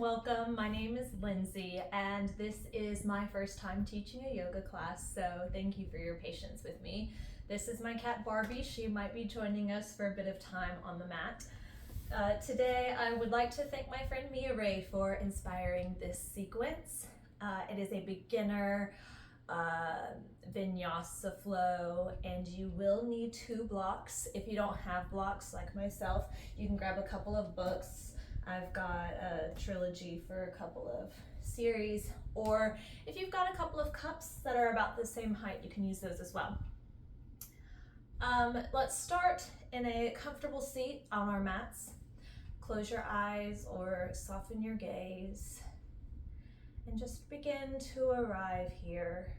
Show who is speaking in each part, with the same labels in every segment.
Speaker 1: welcome. My name is Lindsay, and this is my first time teaching a yoga class, so thank you for your patience with me. This is my cat Barbie. She might be joining us for a bit of time on the mat. Today, I would like to thank my friend Mia-Rae for inspiring this sequence. It is a beginner Vinyasa flow, and you will need 2 blocks. If you don't have blocks like myself, you can grab a couple of books. I've got a trilogy for a couple of series, or if you've got a couple of cups that are about the same height, you can use those as well. Let's start in a comfortable seat on our mats. Close your eyes or soften your gaze, and just begin to arrive here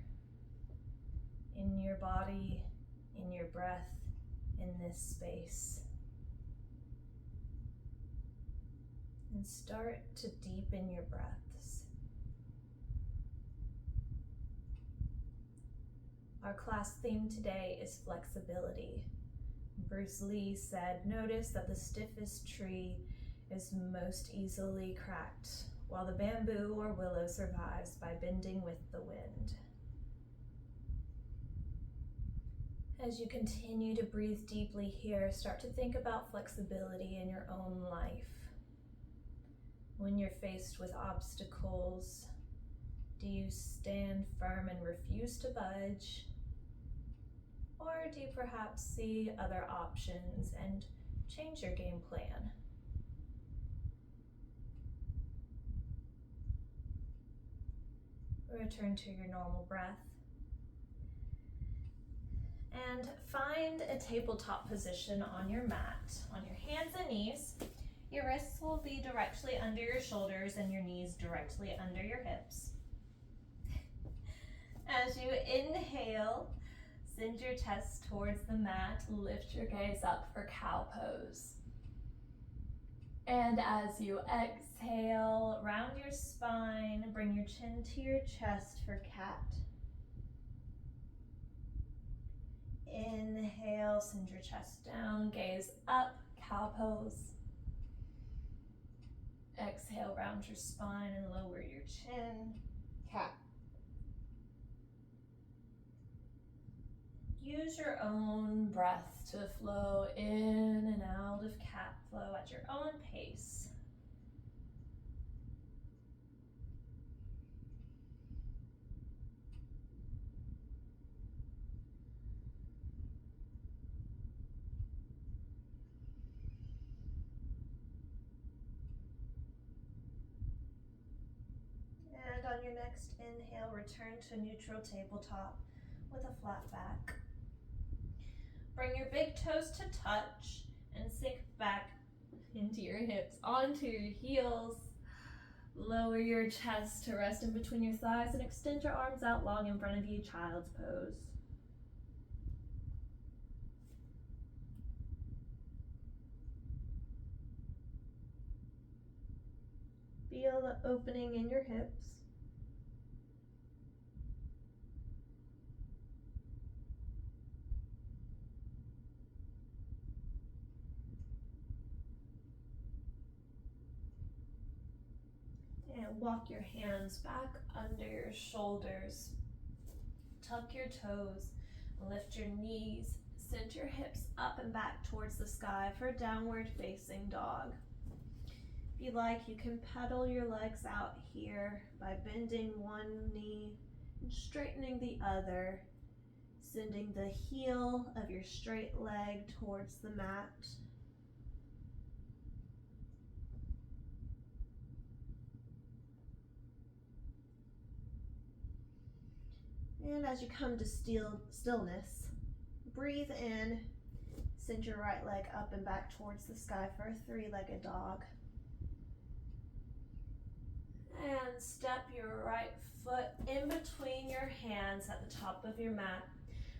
Speaker 1: in your body, in your breath, in this space. And start to deepen your breaths. Our class theme today is flexibility. Bruce Lee said, "Notice that the stiffest tree is most easily cracked, while the bamboo or willow survives by bending with the wind." As you continue to breathe deeply here, start to think about flexibility in your own life. When you're faced with obstacles, do you stand firm and refuse to budge? Or do you perhaps see other options and change your game plan? Return to your normal breath. And find a tabletop position on your mat, on your hands and knees. Your wrists will be directly under your shoulders and your knees directly under your hips. As you inhale, send your chest towards the mat, lift your gaze up for cow pose. And as you exhale, round your spine, bring your chin to your chest for cat. Inhale, send your chest down, gaze up, cow pose. Exhale, round your spine and lower your chin, cat. Use your own breath to flow in and out of cat flow at your own pace. And on your next inhale, return to neutral tabletop with a flat back. Bring your big toes to touch and sink back into your hips, onto your heels. Lower your chest to rest in between your thighs and extend your arms out long in front of you, child's pose. Feel the opening in your hips. And walk your hands back under your shoulders. Tuck your toes, lift your knees, send your hips up and back towards the sky for downward facing dog. If you like, you can pedal your legs out here by bending one knee and straightening the other, sending the heel of your straight leg towards the mat. And as you come to stillness, breathe in, send your right leg up and back towards the sky for a 3-legged dog. And step your right foot in between your hands at the top of your mat.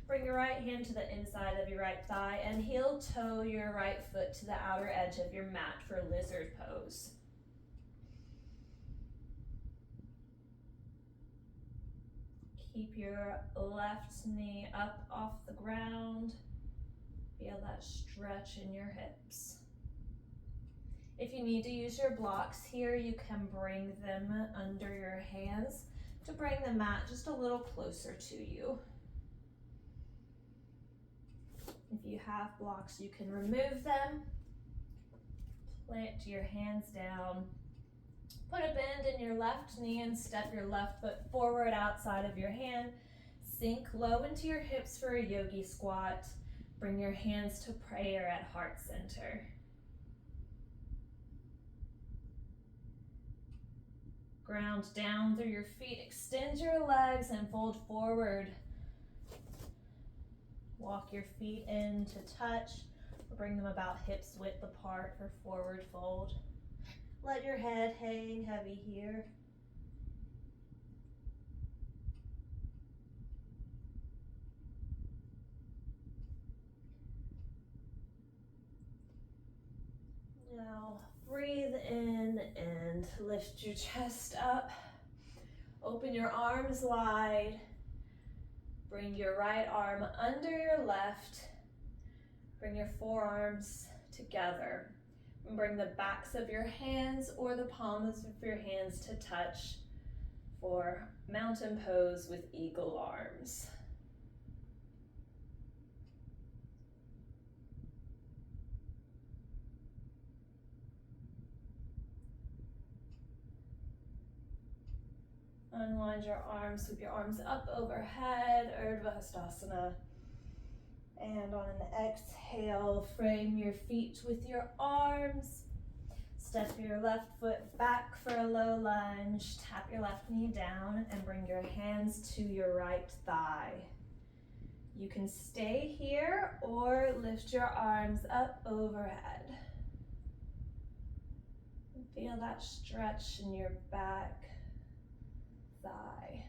Speaker 1: Bring your right hand to the inside of your right thigh and heel toe your right foot to the outer edge of your mat for lizard pose. Keep your left knee up off the ground. Feel that stretch in your hips. If you need to use your blocks here, you can bring them under your hands to bring the mat just a little closer to you. If you have blocks, you can remove them. Plant your hands down. Put a bend in your left knee and step your left foot forward outside of your hand. Sink low into your hips for a yogi squat. Bring your hands to prayer at heart center. Ground down through your feet. Extend your legs and fold forward. Walk your feet in to touch, or bring them about hips width apart for forward fold. Let your head hang heavy here. Now breathe in and lift your chest up. Open your arms wide. Bring your right arm under your left. Bring your forearms together. And bring the backs of your hands or the palms of your hands to touch for mountain pose with eagle arms. Unwind your arms, sweep your arms up overhead, Rajakapotasana. And on an exhale, frame your feet with your arms. Step your left foot back for a low lunge. Tap your left knee down and bring your hands to your right thigh. You can stay here or lift your arms up overhead. Feel that stretch in your back thigh.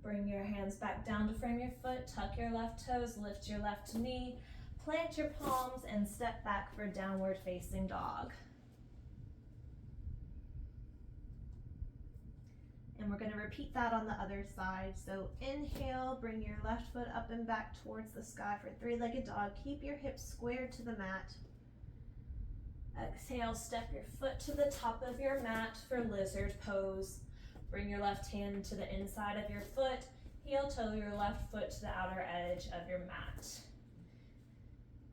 Speaker 1: Bring your hands back down to frame your foot, tuck your left toes, lift your left knee, plant your palms, and step back for downward facing dog. And we're going to repeat that on the other side. So inhale, bring your left foot up and back towards the sky for three-legged dog. Keep your hips squared to the mat. Exhale, step your foot to the top of your mat for lizard pose. Bring your left hand to the inside of your foot. Heel toe your left foot to the outer edge of your mat.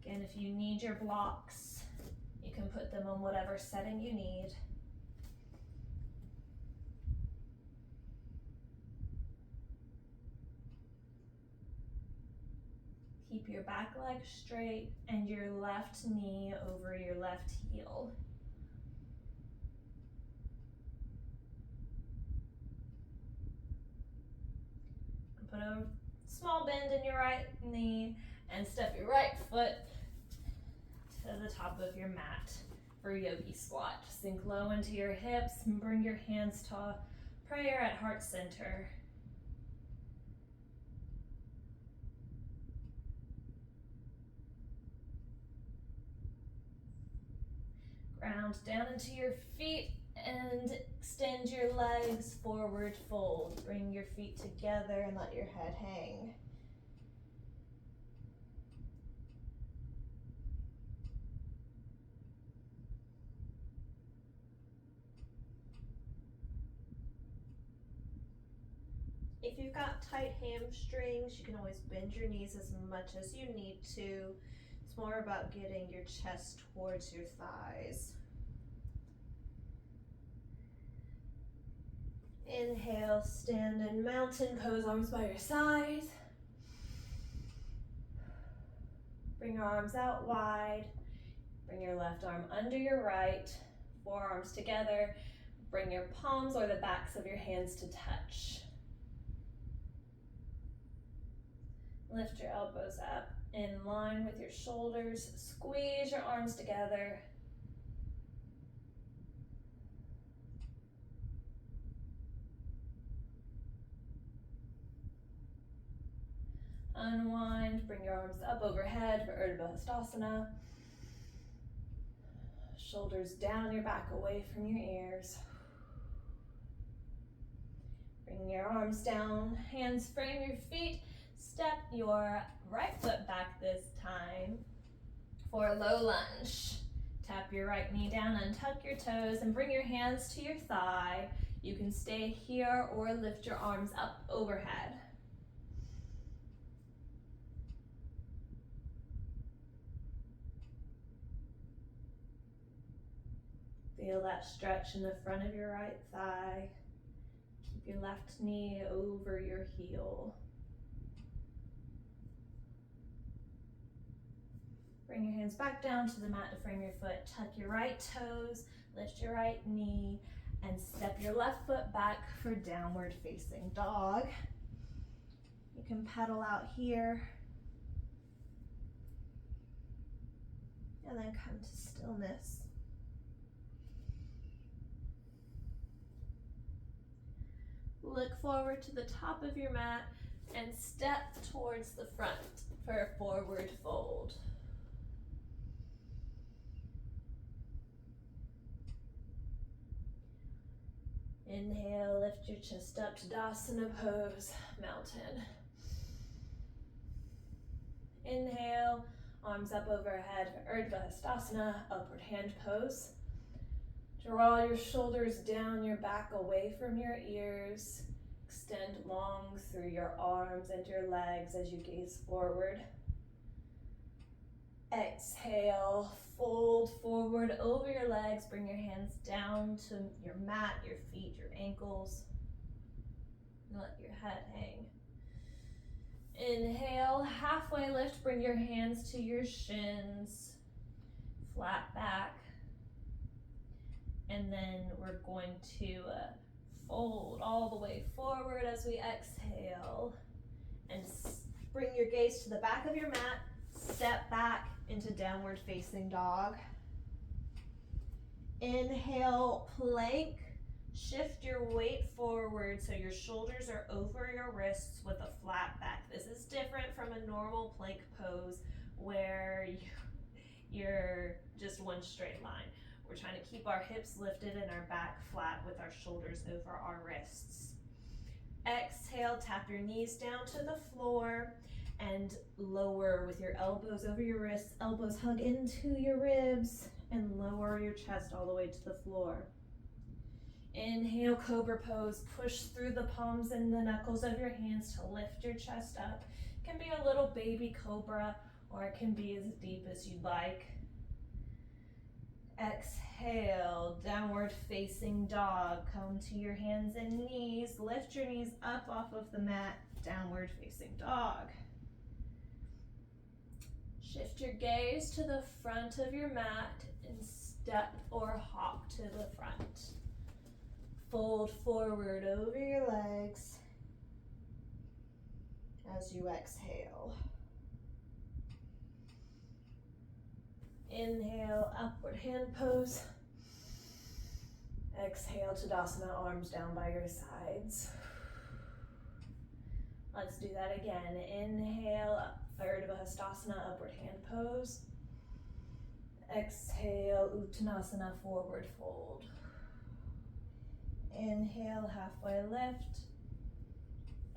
Speaker 1: Again, if you need your blocks, you can put them on whatever setting you need. Keep your back leg straight and your left knee over your left heel. Put a small bend in your right knee and step your right foot to the top of your mat for yogi squat. Sink low into your hips and bring your hands to prayer at heart center. Ground down into your feet and extend your legs, forward fold. Bring your feet together and let your head hang. If you've got tight hamstrings, you can always bend your knees as much as you need to. It's more about getting your chest towards your thighs. Inhale, stand in mountain pose, arms by your sides. Bring your arms out wide. Bring your left arm under your right, forearms together. Bring your palms or the backs of your hands to touch. Lift your elbows up in line with your shoulders. Squeeze your arms together. Unwind, bring your arms up overhead for Rajakapotasana. Shoulders down your back, away from your ears. Bring your arms down, hands frame your feet. Step your right foot back this time for a low lunge. Tap your right knee down, untuck your toes, and bring your hands to your thigh. You can stay here or lift your arms up overhead. Feel that stretch in the front of your right thigh. Keep your left knee over your heel. Bring your hands back down to the mat to frame your foot. Tuck your right toes, lift your right knee, and step your left foot back for downward facing dog. You can pedal out here. And then come to stillness. Look forward to the top of your mat and step towards the front for a forward fold. Inhale, lift your chest up to Tadasana pose, mountain. Inhale, arms up overhead for Rajakapotasana, upward hand pose. Draw your shoulders down, your back away from your ears. Extend long through your arms and your legs as you gaze forward. Exhale, fold forward over your legs. Bring your hands down to your mat, your feet, your ankles. And let your head hang. Inhale, halfway lift. Bring your hands to your shins. Flat back. And then we're going to fold all the way forward as we exhale. And bring your gaze to the back of your mat. Step back into downward facing dog. Inhale, plank. Shift your weight forward so your shoulders are over your wrists with a flat back. This is different from a normal plank pose where you're just one straight line. We're trying to keep our hips lifted and our back flat with our shoulders over our wrists. Exhale, tap your knees down to the floor and lower with your elbows over your wrists. Elbows hug into your ribs and lower your chest all the way to the floor. Inhale, cobra pose. Push through the palms and the knuckles of your hands to lift your chest up. It can be a little baby cobra or it can be as deep as you'd like. Exhale, downward facing dog. Come to your hands and knees. Lift your knees up off of the mat. Downward facing dog. Shift your gaze to the front of your mat and step or hop to the front. Fold forward over your legs as you exhale. Inhale, upward hand pose. Exhale, Tadasana, arms down by your sides. Let's do that again. Inhale, Rajakapotasana, upward hand pose. Exhale, Uttanasana, forward fold. Inhale, halfway lift.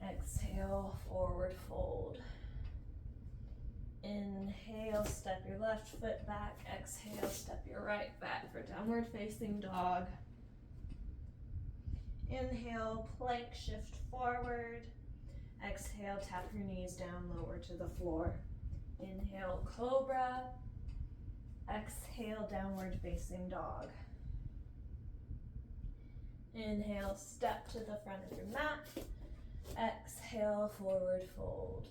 Speaker 1: Exhale, forward fold. Inhale, step your left foot back. Exhale, step your right back for downward facing dog. Inhale, plank, shift forward. Exhale, tap your knees down, lower to the floor. Inhale, cobra. Exhale, downward facing dog. Inhale, step to the front of your mat. Exhale, forward fold.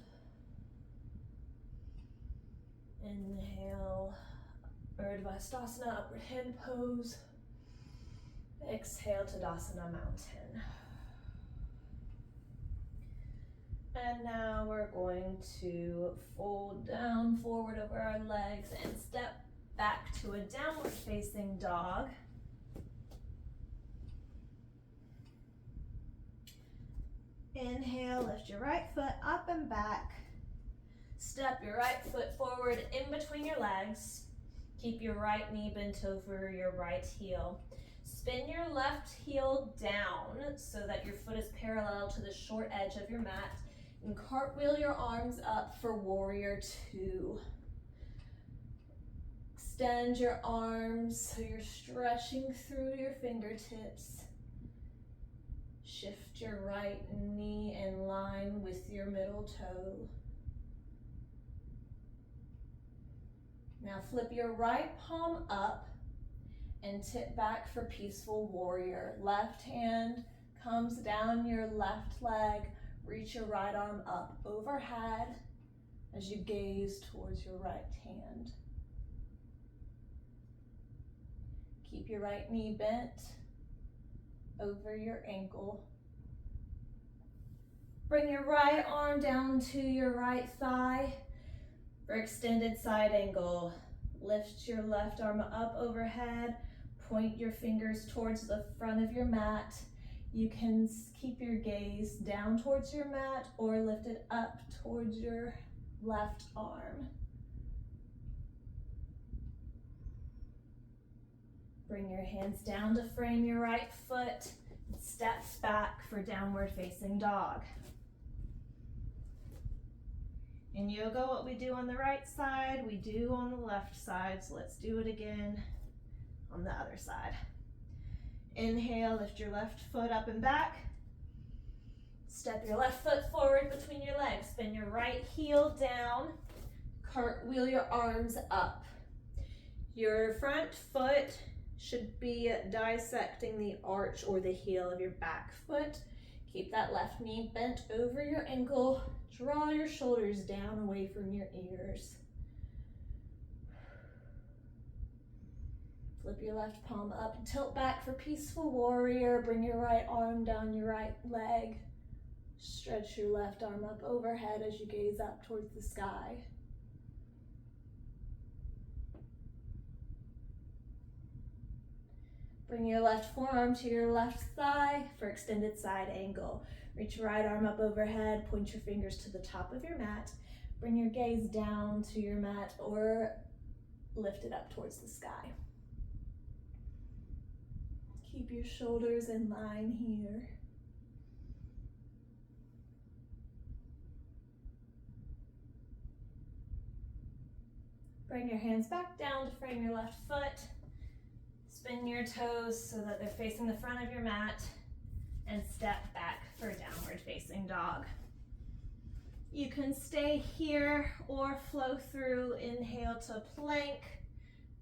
Speaker 1: Inhale, Rajakapotasana, upward hand pose. Exhale, Tadasana, mountain. And now we're going to fold down forward over our legs and step back to a downward facing dog. Inhale, lift your right foot up and back. Step your right foot forward in between your legs. Keep your right knee bent over your right heel. Spin your left heel down so that your foot is parallel to the short edge of your mat. And cartwheel your arms up for warrior two. Extend your arms so you're stretching through your fingertips. Shift your right knee in line with your middle toe. Now flip your right palm up and tip back for peaceful warrior. Left hand comes down your left leg. Reach your right arm up overhead as you gaze towards your right hand. Keep your right knee bent over your ankle. Bring your right arm down to your right thigh for extended side angle. Lift your left arm up overhead. Point your fingers towards the front of your mat. You can keep your gaze down towards your mat or lift it up towards your left arm. Bring your hands down to frame your right foot. Steps back for downward facing dog. In yoga, what we do on the right side, we do on the left side. So let's do it again on the other side. Inhale, lift your left foot up and back. Step your left foot forward between your legs. Spin your right heel down. Cartwheel your arms up. Your front foot should be dissecting the arch or the heel of your back foot. Keep that left knee bent over your ankle. Draw your shoulders down away from your ears. Flip your left palm up and tilt back for peaceful warrior. Bring your right arm down your right leg. Stretch your left arm up overhead as you gaze up towards the sky. Bring your left forearm to your left thigh for extended side angle. Reach your right arm up overhead, point your fingers to the top of your mat. Bring your gaze down to your mat or lift it up towards the sky. Keep your shoulders in line here. Bring your hands back down to frame your left foot. Spin your toes so that they're facing the front of your mat and step back for downward facing dog. You can stay here or flow through. Inhale to plank,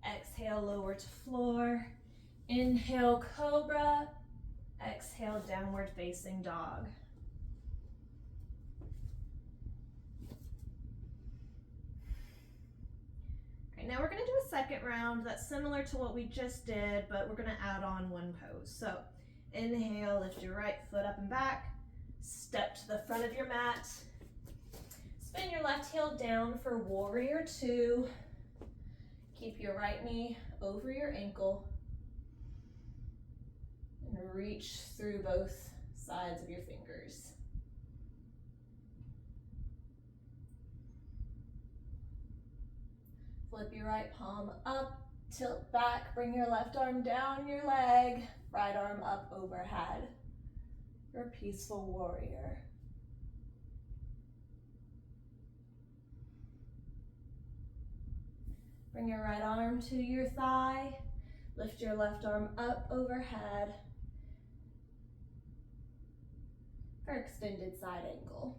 Speaker 1: exhale lower to floor. Inhale cobra, exhale downward facing dog. Now we're going to do a second round that's similar to what we just did, but we're going to add on one pose. So inhale, lift your right foot up and back, step to the front of your mat, spin your left heel down for warrior two, keep your right knee over your ankle, and reach through both sides of your fingers. Flip your right palm up, tilt back, bring your left arm down your leg, right arm up overhead. Your peaceful warrior. Bring your right arm to your thigh, lift your left arm up overhead for extended side angle.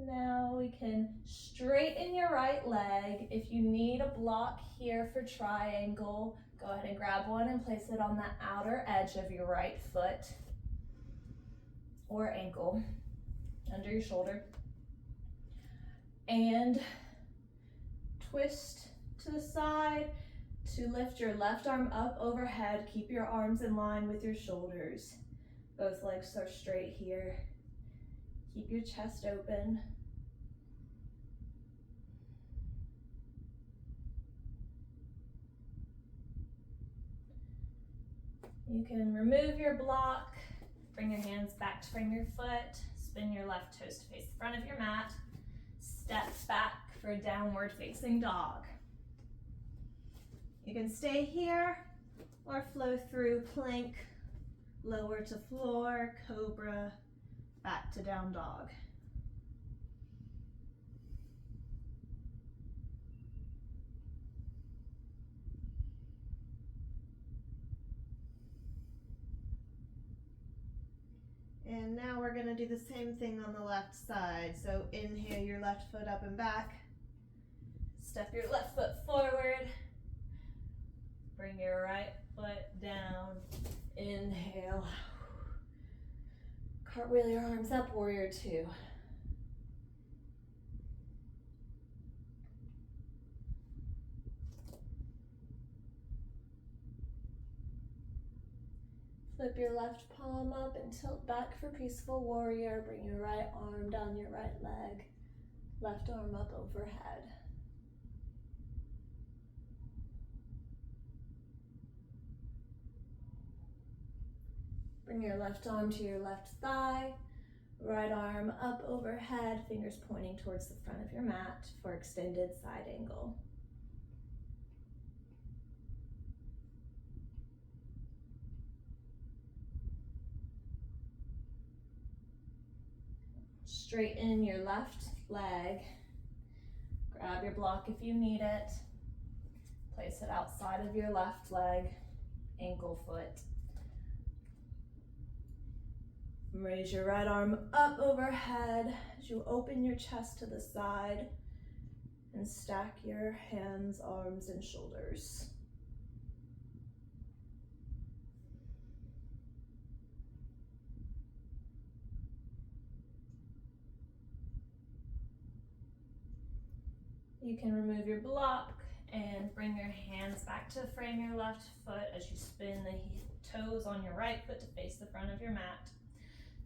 Speaker 1: Now we can straighten your right leg. If you need a block here for triangle, go ahead and grab one and place it on the outer edge of your right foot or ankle under your shoulder. And twist to the side to lift your left arm up overhead. Keep your arms in line with your shoulders. Both legs are straight here. Keep your chest open. You can remove your block, bring your hands back to frame your foot, spin your left toes to face the front of your mat, step back for downward facing dog. You can stay here or flow through plank, lower to floor, cobra, back to down dog. And now we're going to do the same thing on the left side. So inhale your left foot up and back. Step your left foot forward. Bring your right foot down. Inhale. Cartwheel your arms up, warrior two. Flip your left palm up and tilt back for peaceful warrior. Bring your right arm down your right leg. Left arm up overhead. Bring your left arm to your left thigh. Right arm up overhead, fingers pointing towards the front of your mat for extended side angle. Straighten your left leg. Grab your block if you need it. Place it outside of your left leg, ankle foot. Raise your right arm up overhead as you open your chest to the side and stack your hands, arms, and shoulders. You can remove your block and bring your hands back to frame your left foot as you spin the toes on your right foot to face the front of your mat.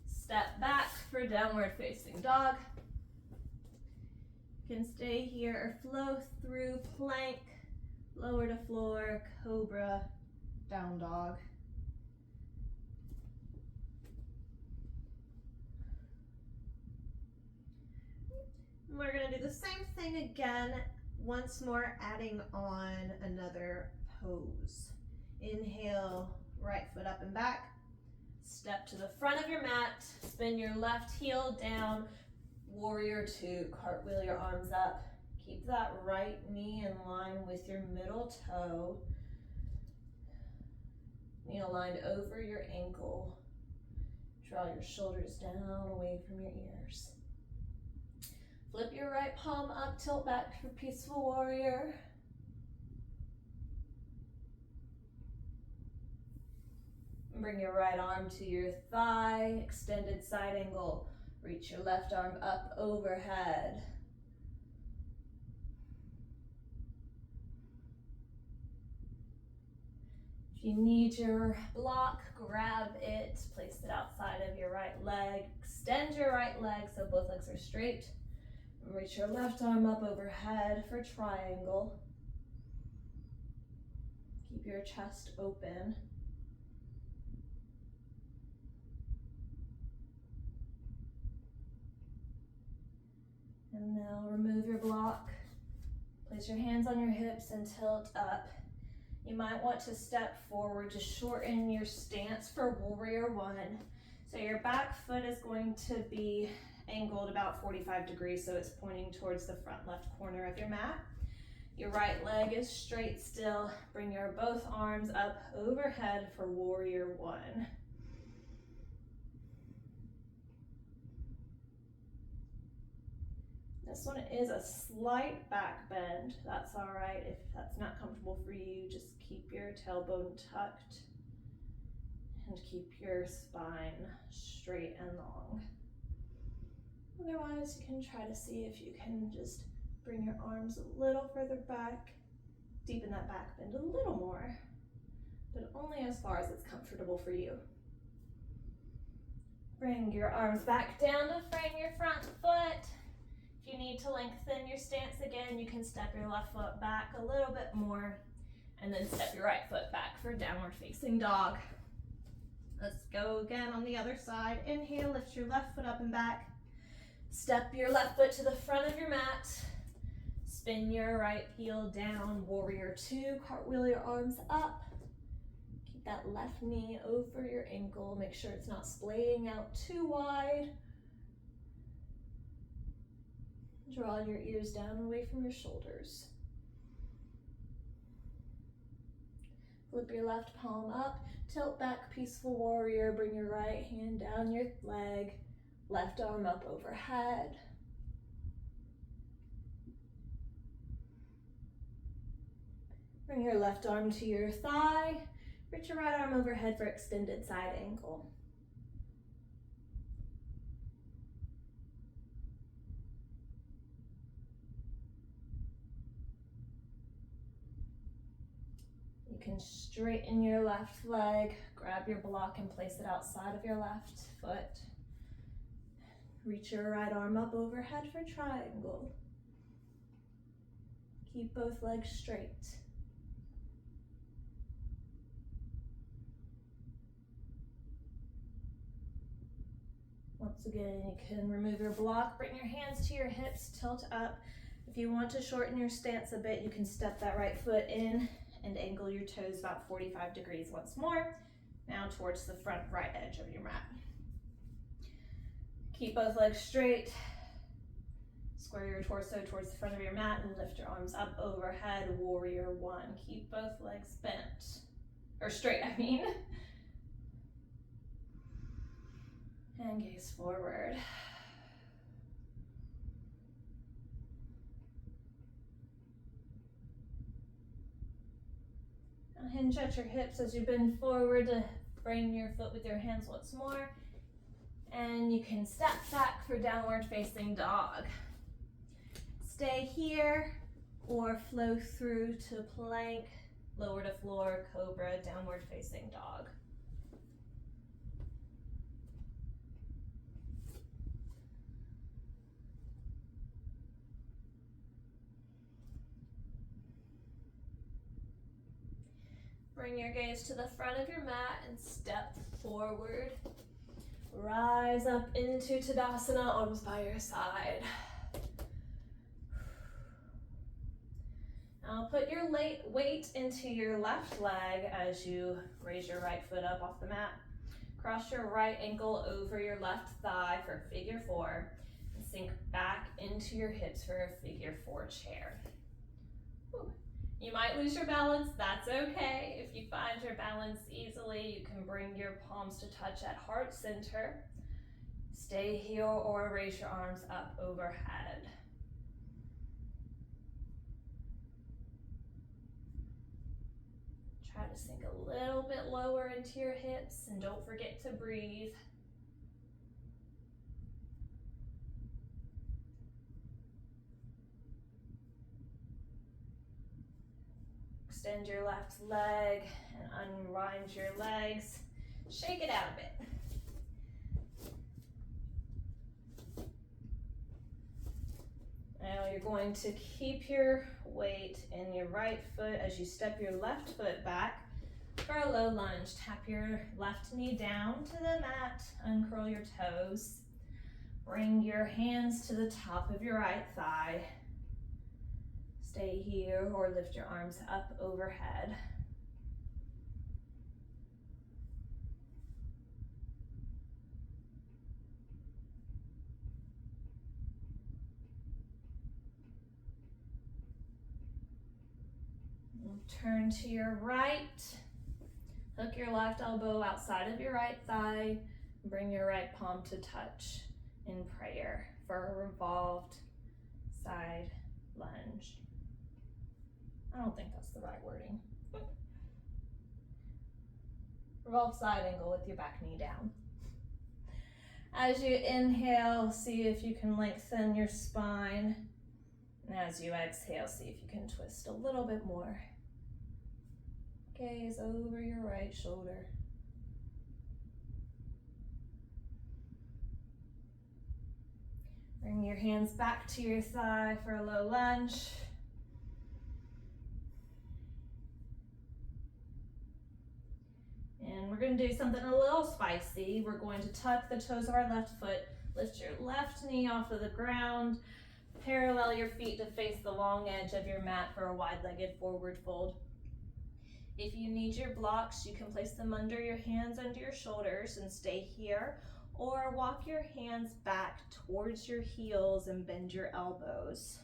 Speaker 1: Step back for downward facing dog. You can stay here or flow through plank, lower to floor, cobra, down dog. We're going to do the same thing again, once more adding on another pose. Inhale, right foot up and back. Step to the front of your mat, spin your left heel down, warrior two, cartwheel your arms up. Keep that right knee in line with your middle toe. Knee aligned over your ankle. Draw your shoulders down away from your ears. Flip your right palm up, tilt back for peaceful warrior. Bring your right arm to your thigh, extended side angle. Reach your left arm up overhead. If you need your block, grab it, place it outside of your right leg. Extend your right leg so both legs are straight. Reach your left arm up overhead for triangle. Keep your chest open. And now remove your block. Place your hands on your hips and tilt up. You might want to step forward to shorten your stance for warrior one. So your back foot is going to be angled about 45 degrees, so it's pointing towards the front left corner of your mat. Your right leg is straight still. Bring your both arms up overhead for warrior one. This one is a slight back bend. That's all right. If that's not comfortable for you, just keep your tailbone tucked and keep your spine straight and long. Otherwise, you can try to see if you can just bring your arms a little further back, deepen that back bend a little more, but only as far as it's comfortable for you. Bring your arms back down to frame your front foot. If you need to lengthen your stance again, you can step your left foot back a little bit more and then step your right foot back for downward facing dog. Let's go again on the other side. Inhale, lift your left foot up and back. Step your left foot to the front of your mat. Spin your right heel down, warrior two, cartwheel your arms up. Keep that left knee over your ankle. Make sure it's not splaying out too wide. Draw your ears down away from your shoulders. Flip your left palm up, tilt back, peaceful warrior. Bring your right hand down your leg, left arm up overhead. Bring your left arm to your thigh. Reach your right arm overhead for extended side angle. You can straighten your left leg, grab your block and place it outside of your left foot. Reach your right arm up overhead for triangle. Keep both legs straight. Once again, you can remove your block, bring your hands to your hips, tilt up. If you want to shorten your stance a bit, you can step that right foot in and angle your toes about 45 degrees once more. Now towards the front right edge of your mat. Keep both legs straight. Square your torso towards the front of your mat and lift your arms up overhead, warrior one. Keep both legs bent, or straight, I mean. And gaze forward. Now hinge at your hips as you bend forward to frame your foot with your hands once more. And you can step back for downward facing dog. Stay here or flow through to plank, lower to floor, cobra, downward facing dog. Bring your gaze to the front of your mat and step forward. Rise up into Tadasana, arms by your side. Now put your weight into your left leg as you raise your right foot up off the mat. Cross your right ankle over your left thigh for figure four and sink back into your hips for a figure four chair. Whew. You might lose your balance, that's okay. If you find your balance easily, you can bring your palms to touch at heart center. Stay here or raise your arms up overhead. Try to sink a little bit lower into your hips and don't forget to breathe. Extend your left leg and unwind your legs. Shake it out a bit. Now you're going to keep your weight in your right foot as you step your left foot back for a low lunge. Tap your left knee down to the mat, uncurl your toes. Bring your hands to the top of your right thigh. Stay here or lift your arms up overhead. Turn to your right. Hook your left elbow outside of your right thigh. Bring your right palm to touch in prayer for a revolved side lunge. I don't think that's the right wording. Revolved side angle with your back knee down. As you inhale, see if you can lengthen your spine. And as you exhale, see if you can twist a little bit more. Gaze over your right shoulder. Bring your hands back to your thigh for a low lunge. And we're going to do something a little spicy. We're going to tuck the toes of our left foot, lift your left knee off of the ground, Parallel your feet to face the long edge of your mat for a wide-legged forward fold. If you need your blocks, you can place them under your hands, under your shoulders, and stay here, or walk your hands back towards your heels and bend your elbows.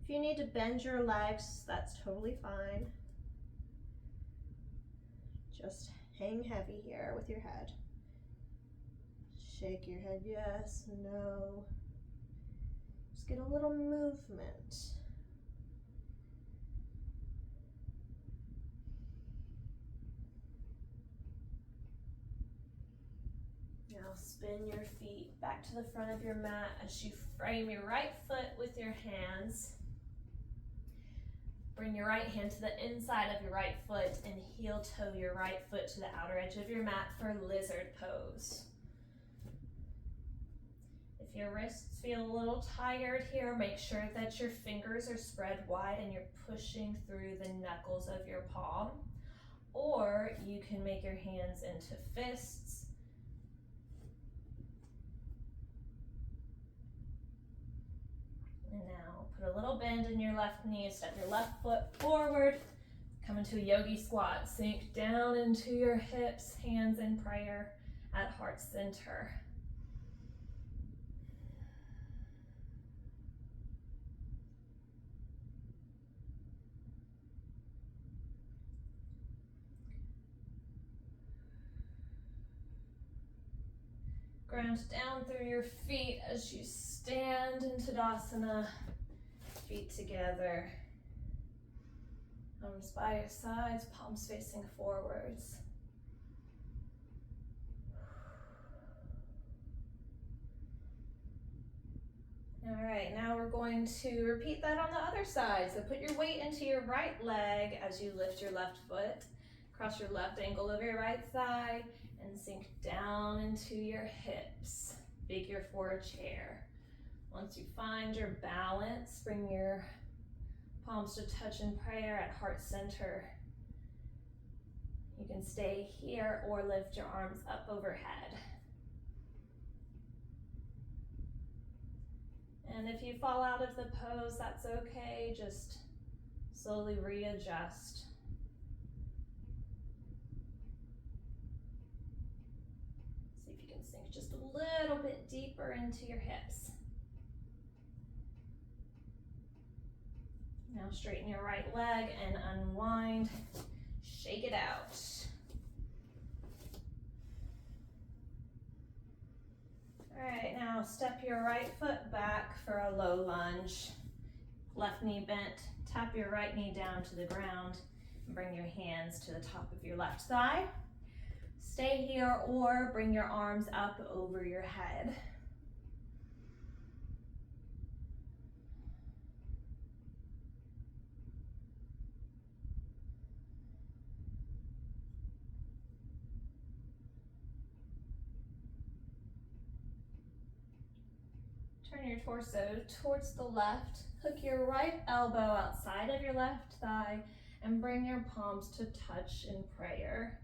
Speaker 1: If you need to bend your legs, that's totally fine. Just hang heavy here with your head. Shake your head, yes, no. Just get a little movement. Now spin your feet back to the front of your mat as you frame your right foot with your hands. Bring your right hand to the inside of your right foot and heel toe your right foot to the outer edge of your mat for lizard pose. If your wrists feel a little tired here, make sure that your fingers are spread wide and you're pushing through the knuckles of your palm. Or you can make your hands into fists. And now put a little bend in your left knee, step your left foot forward, come into a yogi squat, sink down into your hips, hands in prayer at heart center. Ground down through your feet as you stand in Tadasana, feet together. Arms by your sides, palms facing forwards. All right, now we're going to repeat that on the other side. So put your weight into your right leg as you lift your left foot. Cross your left ankle over your right thigh and sink down into your hips. Figure for a chair. Once you find your balance, bring your palms to touch in prayer at heart center. You can stay here or lift your arms up overhead. And if you fall out of the pose, that's okay. Just slowly readjust. See if you can sink just a little bit deeper into your hips. Now straighten your right leg and unwind. Shake it out. All right, now step your right foot back for a low lunge. Left knee bent, tap your right knee down to the ground, and bring your hands to the top of your left thigh. Stay here or bring your arms up over your head. Turn your torso towards the left. Hook your right elbow outside of your left thigh and bring your palms to touch in prayer.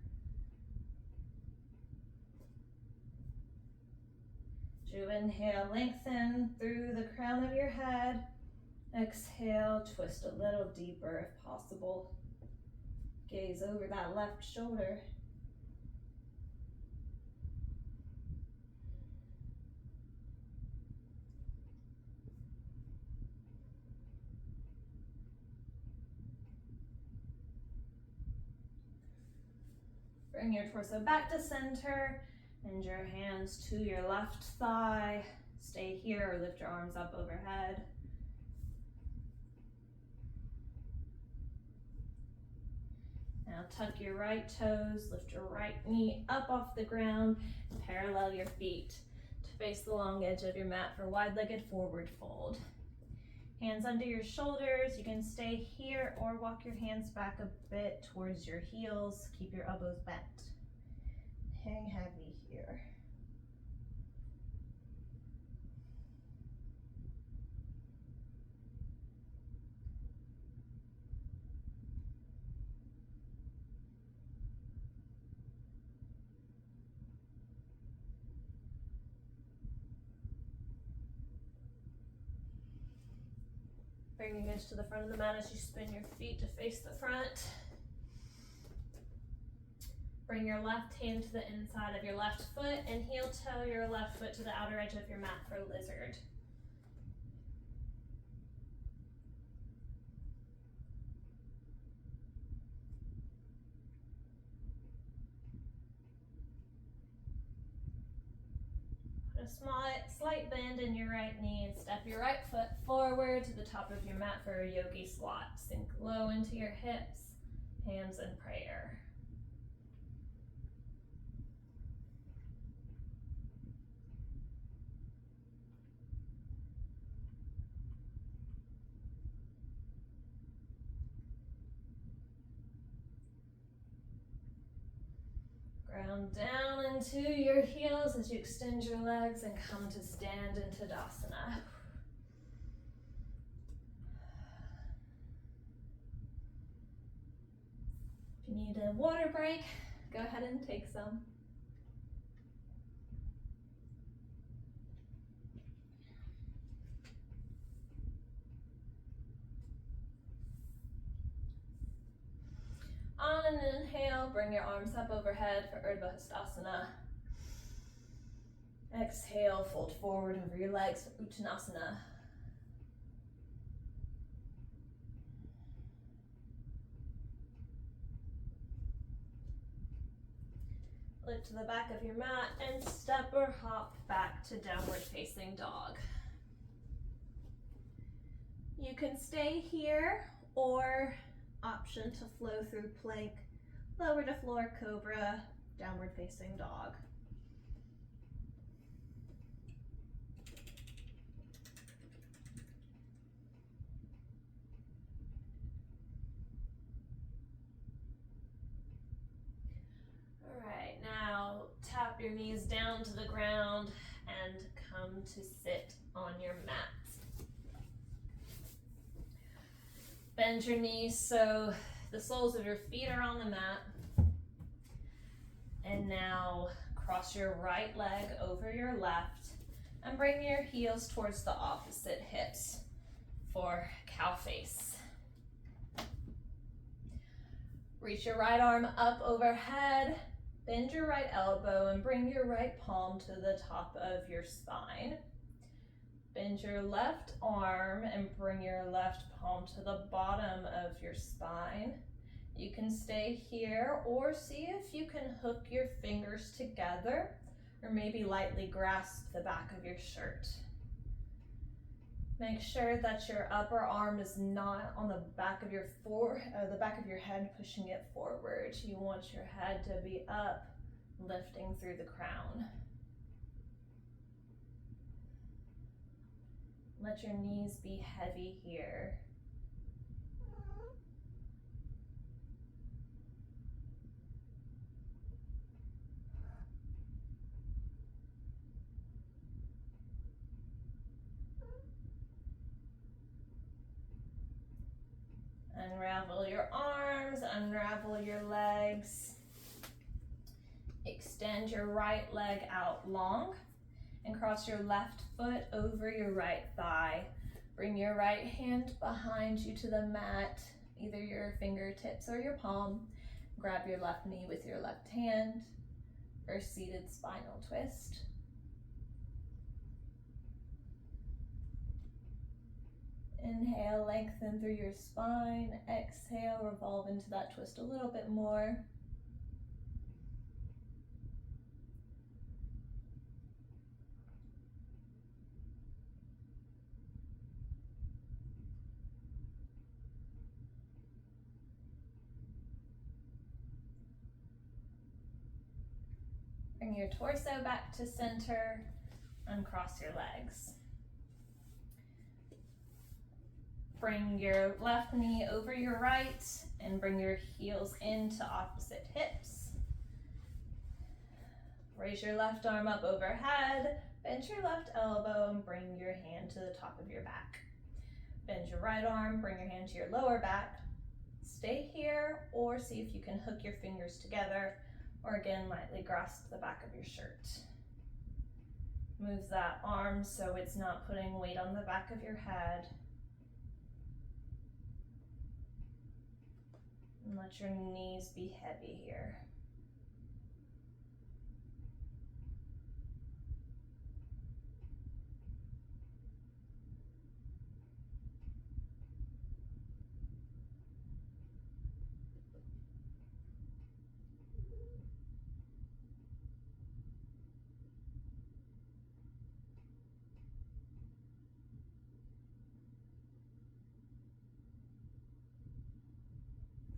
Speaker 1: As you inhale, lengthen through the crown of your head. Exhale, twist a little deeper if possible. Gaze over that left shoulder. Bring your torso back to center and your hands to your left thigh. Stay here or lift your arms up overhead. Now tuck your right toes, lift your right knee up off the ground, parallel your feet to face the long edge of your mat for wide-legged forward fold. Hands under your shoulders. You can stay here or walk your hands back a bit towards your heels. Keep your elbows bent. Hang heavy here. Bring your gaze to the front of the mat as you spin your feet to face the front. Bring your left hand to the inside of your left foot and heel toe your left foot to the outer edge of your mat for lizard. Put a slight bend in your right knee and step your right foot forward to the top of your mat for a yogi squat. Sink low into your hips, hands in prayer. Ground down into your heels as you extend your legs and come to stand in Tadasana. If you need a water break, go ahead and take some. On an inhale, bring your arms up overhead for Urdhva Hastasana. Exhale, fold forward over your legs for Uttanasana. Lift to the back of your mat and step or hop back to downward facing dog. You can stay here or option to flow through plank, lower to floor cobra, downward facing dog. All right, now tap your knees down to the ground and come to sit on your mat. Bend your knees so the soles of your feet are on the mat. And now cross your right leg over your left and bring your heels towards the opposite hips for cow face. Reach your right arm up overhead, bend your right elbow and bring your right palm to the top of your spine. Bend your left arm and bring your left palm to the bottom of your spine. You can stay here or see if you can hook your fingers together or maybe lightly grasp the back of your shirt. Make sure that your upper arm is not on the back of your the back of your head, pushing it forward. You want your head to be up, lifting through the crown. Let your knees be heavy here. Unravel your arms, unravel your legs. Extend your right leg out long and cross your left foot over your right thigh. Bring your right hand behind you to the mat, either your fingertips or your palm. Grab your left knee with your left hand for seated spinal twist. Inhale, lengthen through your spine. Exhale, revolve into that twist a little bit more. Bring your torso back to center, uncross your legs. Bring your left knee over your right and bring your heels into opposite hips. Raise your left arm up overhead, bend your left elbow and bring your hand to the top of your back. Bend your right arm, bring your hand to your lower back. Stay here or see if you can hook your fingers together, or again, lightly grasp the back of your shirt. Move that arm so it's not putting weight on the back of your head. And let your knees be heavy here.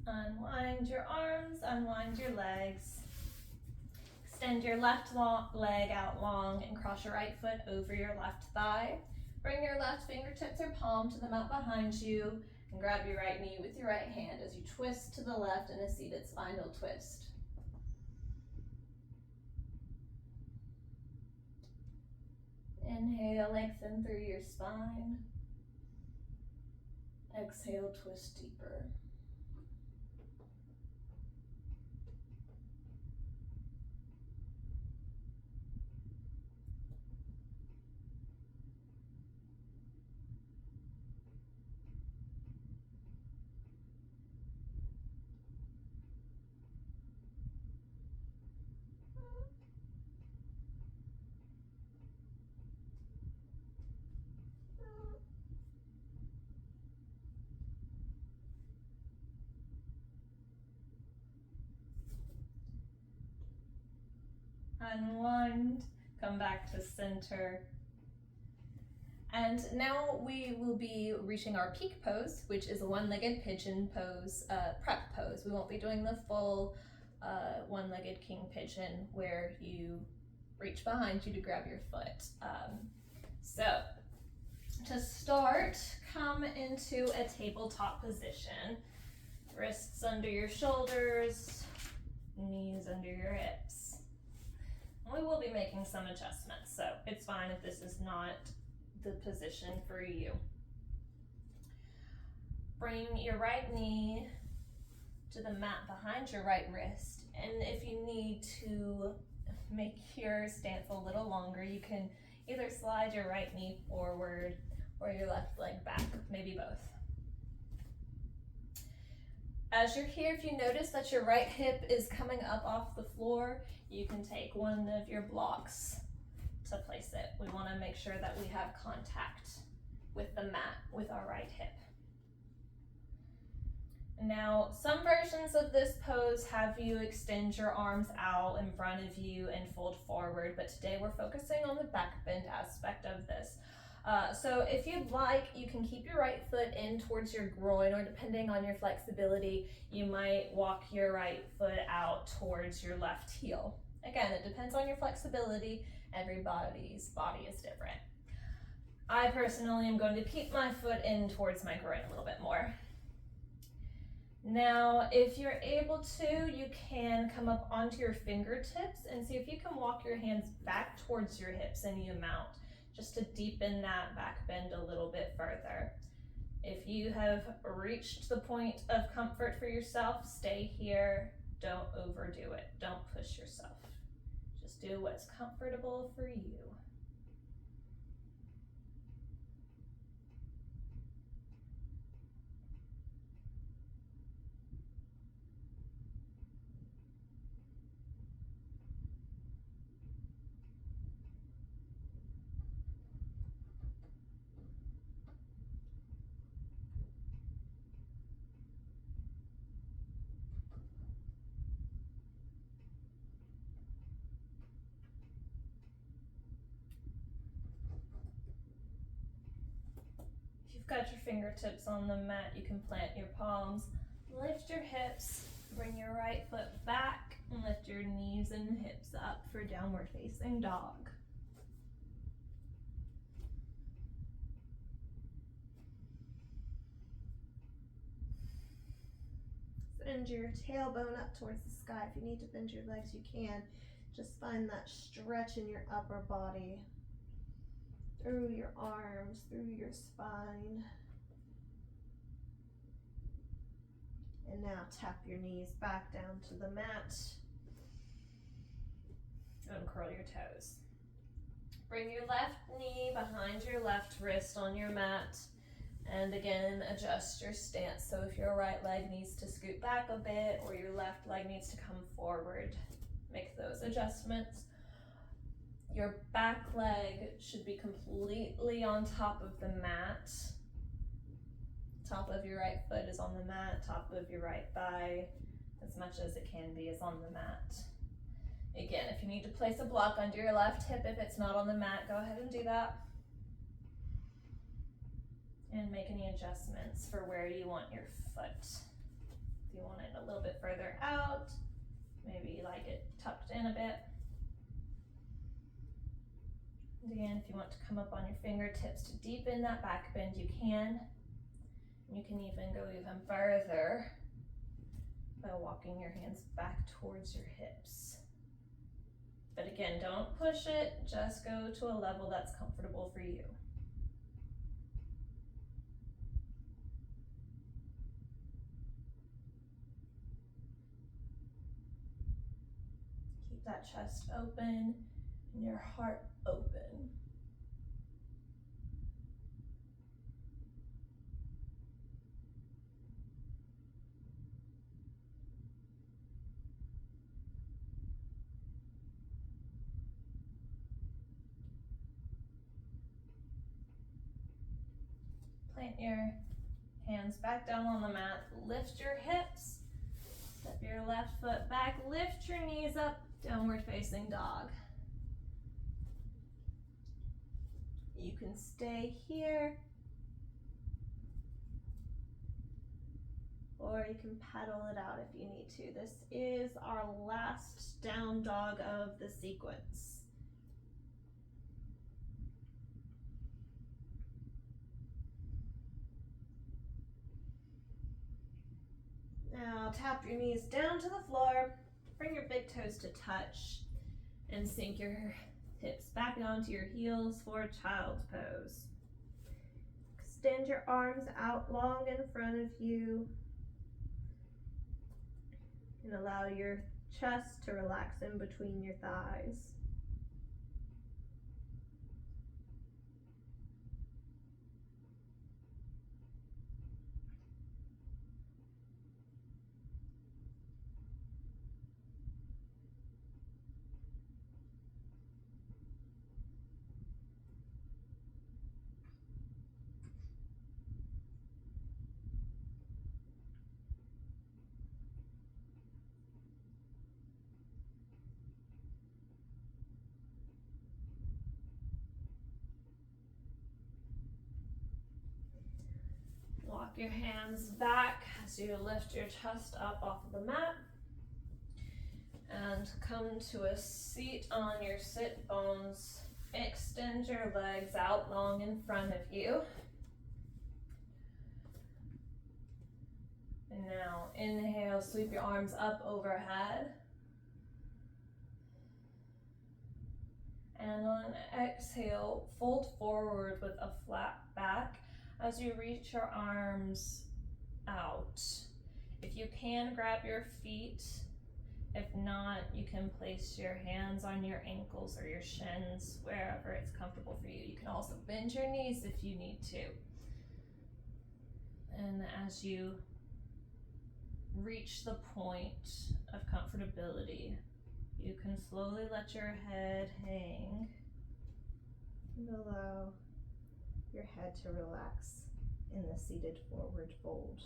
Speaker 1: Unwind your arms, unwind your legs. Extend your left leg out long and cross your right foot over your left thigh. Bring your left fingertips or palm to the mat behind you and grab your right knee with your right hand as you twist to the left in a seated spinal twist. Inhale, lengthen through your spine. Exhale, twist deeper. Unwind, come back to center. And now we will be reaching our peak pose, which is a one-legged pigeon pose, prep pose. We won't be doing the full one-legged king pigeon where you reach behind you to grab your foot. So to start, come into a tabletop position. Wrists under your shoulders, knees under your hips. We will be making some adjustments, so it's fine if this is not the position for you. Bring your right knee to the mat behind your right wrist, and if you need to make your stance a little longer, you can either slide your right knee forward or your left leg back, maybe both. As you're here, if you notice that your right hip is coming up off the floor, you can take one of your blocks to place it. We want to make sure that we have contact with the mat with our right hip. Now, some versions of this pose have you extend your arms out in front of you and fold forward, but today we're focusing on the back bend aspect of this. So if you'd like, you can keep your right foot in towards your groin, or depending on your flexibility, you might walk your right foot out towards your left heel. Again, it depends on your flexibility. Everybody's body is different. I personally am going to keep my foot in towards my groin a little bit more. Now, if you're able to, you can come up onto your fingertips and see if you can walk your hands back towards your hips any amount, just to deepen that back bend a little bit further. If you have reached the point of comfort for yourself, stay here. Don't overdo it. Don't push yourself. Just do what's comfortable for you. Got your fingertips on the mat, you can plant your palms, lift your hips, bring your right foot back, and lift your knees and hips up for downward facing dog. Bend your tailbone up towards the sky. If you need to bend your legs, you can. Just find that stretch in your upper body. Through your arms, through your spine. And now tap your knees back down to the mat. Uncurl your toes. Bring your left knee behind your left wrist on your mat. And again, adjust your stance. So if your right leg needs to scoot back a bit or your left leg needs to come forward, make those adjustments. Your back leg should be completely on top of the mat. Top of your right foot is on the mat, top of your right thigh, as much as it can be, is on the mat. Again, if you need to place a block under your left hip, if it's not on the mat, go ahead and do that. And make any adjustments for where you want your foot. If you want it a little bit further out, maybe you like it tucked in a bit. And again, if you want to come up on your fingertips to deepen that back bend, you can. You can even go even further by walking your hands back towards your hips. But again, don't push it, just go to a level that's comfortable for you. Keep that chest open and your heart open. Plant your hands back down on the mat, lift your hips, step your left foot back, lift your knees up, downward facing dog. You can stay here, or you can paddle it out if you need to. This is our last down dog of the sequence. Now tap your knees down to the floor, bring your big toes to touch, and sink your hips back onto your heels for child's pose. Extend your arms out long in front of you, and allow your chest to relax in between your thighs. Walk your hands back as you lift your chest up off of the mat and come to a seat on your sit bones. Extend your legs out long in front of you. And now inhale, sweep your arms up overhead. And on exhale, fold forward with a flat back as you reach your arms out. If you can, grab your feet. If not, you can place your hands on your ankles or your shins, wherever it's comfortable for you. You can also bend your knees if you need to. And as you reach the point of comfortability, you can slowly let your head hang and allow your head to relax in the seated forward fold.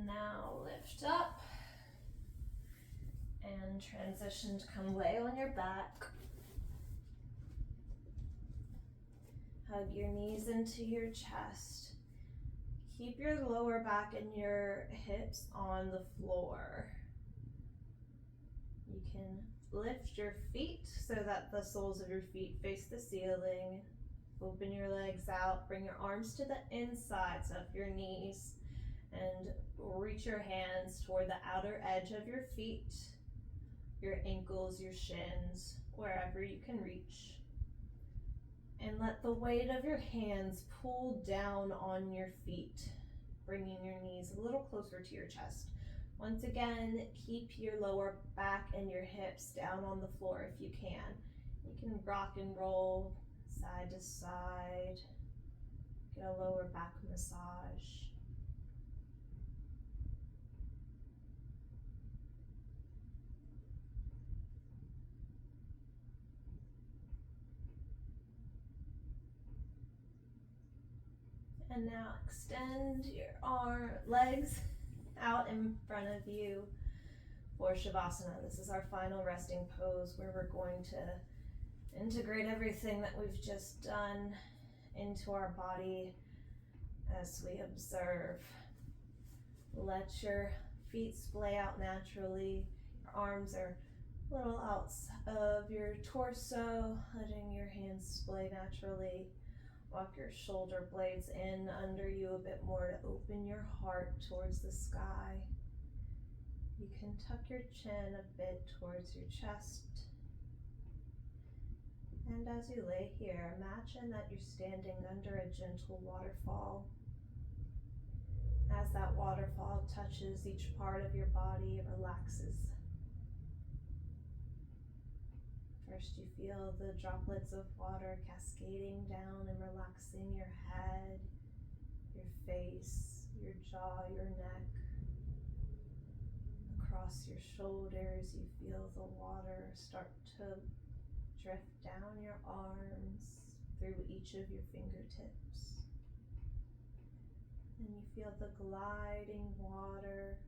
Speaker 1: Now lift up and transition to come lay on your back. Hug your knees into your chest. Keep your lower back and your hips on the floor. You can lift your feet so that the soles of your feet face the ceiling. Open your legs out, bring your arms to the insides of your knees, and reach your hands toward the outer edge of your feet, your ankles, your shins, wherever you can reach. And let the weight of your hands pull down on your feet, bringing your knees a little closer to your chest. Once again, keep your lower back and your hips down on the floor if you can. You can rock and roll side to side, get a lower back massage. And now extend your legs out in front of you for Shavasana. This is our final resting pose where we're going to integrate everything that we've just done into our body as we observe. Let your feet splay out naturally. Your arms are a little out of your torso, letting your hands splay naturally. Walk your shoulder blades in under you a bit more to open your heart towards the sky. You can tuck your chin a bit towards your chest. And as you lay here, imagine that you're standing under a gentle waterfall. As that waterfall touches each part of your body, it relaxes. First, you feel the droplets of water cascading down and relaxing your head, your face, your jaw, your neck. Across your shoulders, you feel the water start to drift down your arms, through each of your fingertips. And you feel the gliding water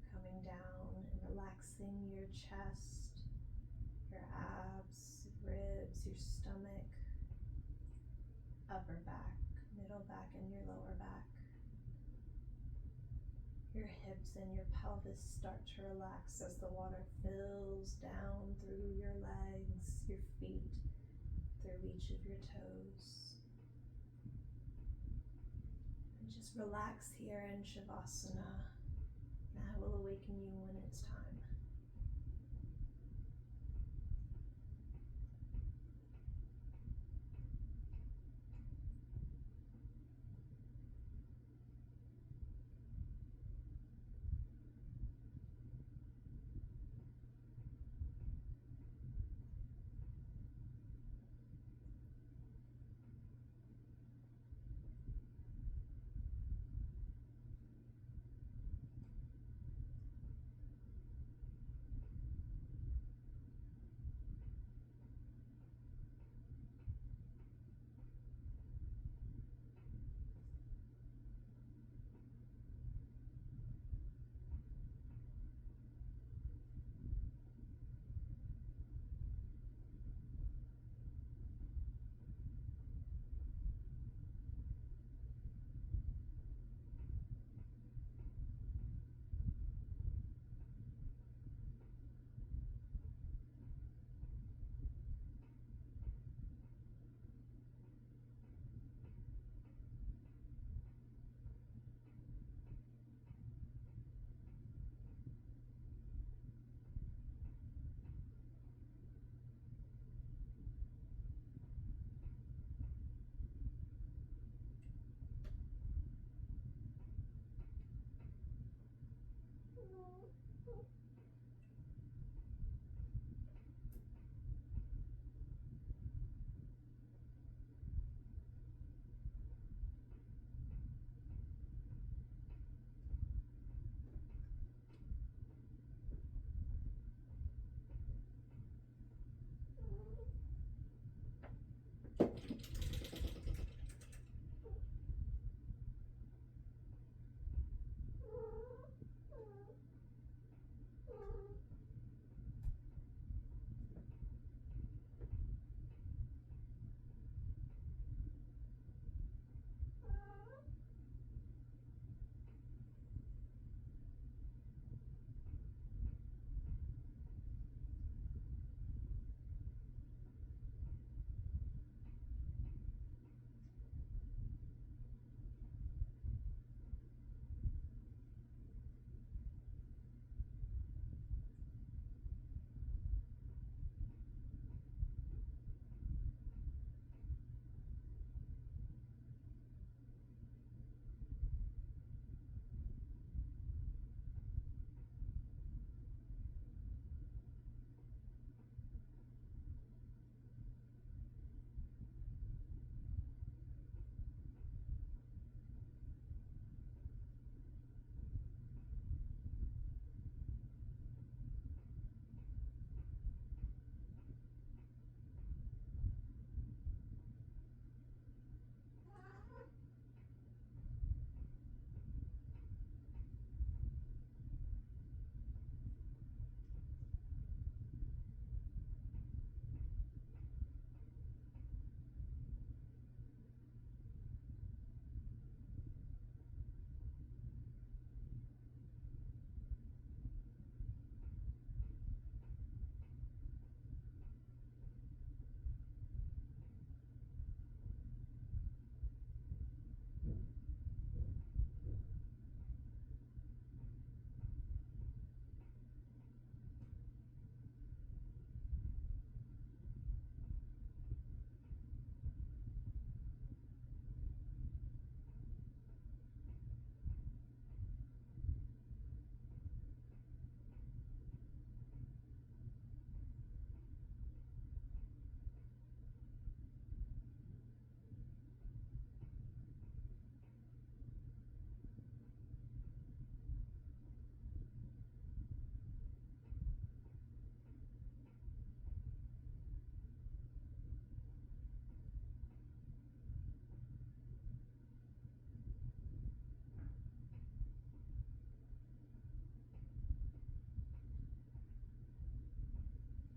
Speaker 1: coming down and relaxing your chest, your abs, ribs, your stomach, upper back, middle back, and your lower back. Your hips and your pelvis start to relax as the water fills down through your legs, your feet, through each of your toes. And just relax here in Shavasana. And I will awaken you when it's time.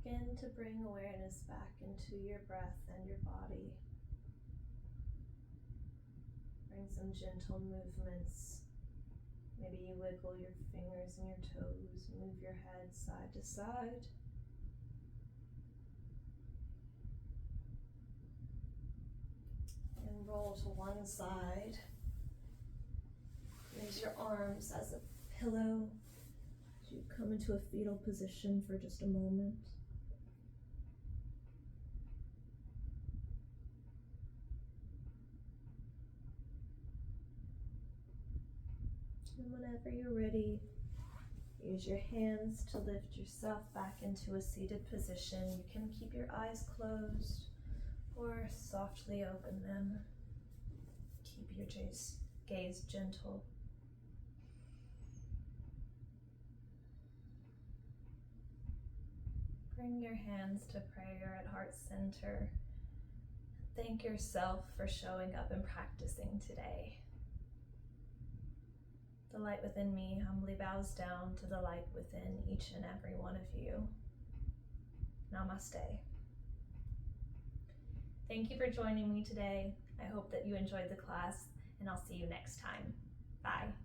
Speaker 1: Begin to bring awareness back into your breath and your body. Bring some gentle movements. Maybe you wiggle your fingers and your toes, move your head side to side. And roll to one side. Use your arms as a pillow as you come into a fetal position for just a moment. And whenever you're ready, use your hands to lift yourself back into a seated position. You can keep your eyes closed or softly open them. Keep your gaze gentle. Bring your hands to prayer at heart center. Thank yourself for showing up and practicing today. The light within me humbly bows down to the light within each and every one of you. Namaste. Thank you for joining me today. I hope that you enjoyed the class, and I'll see you next time. Bye.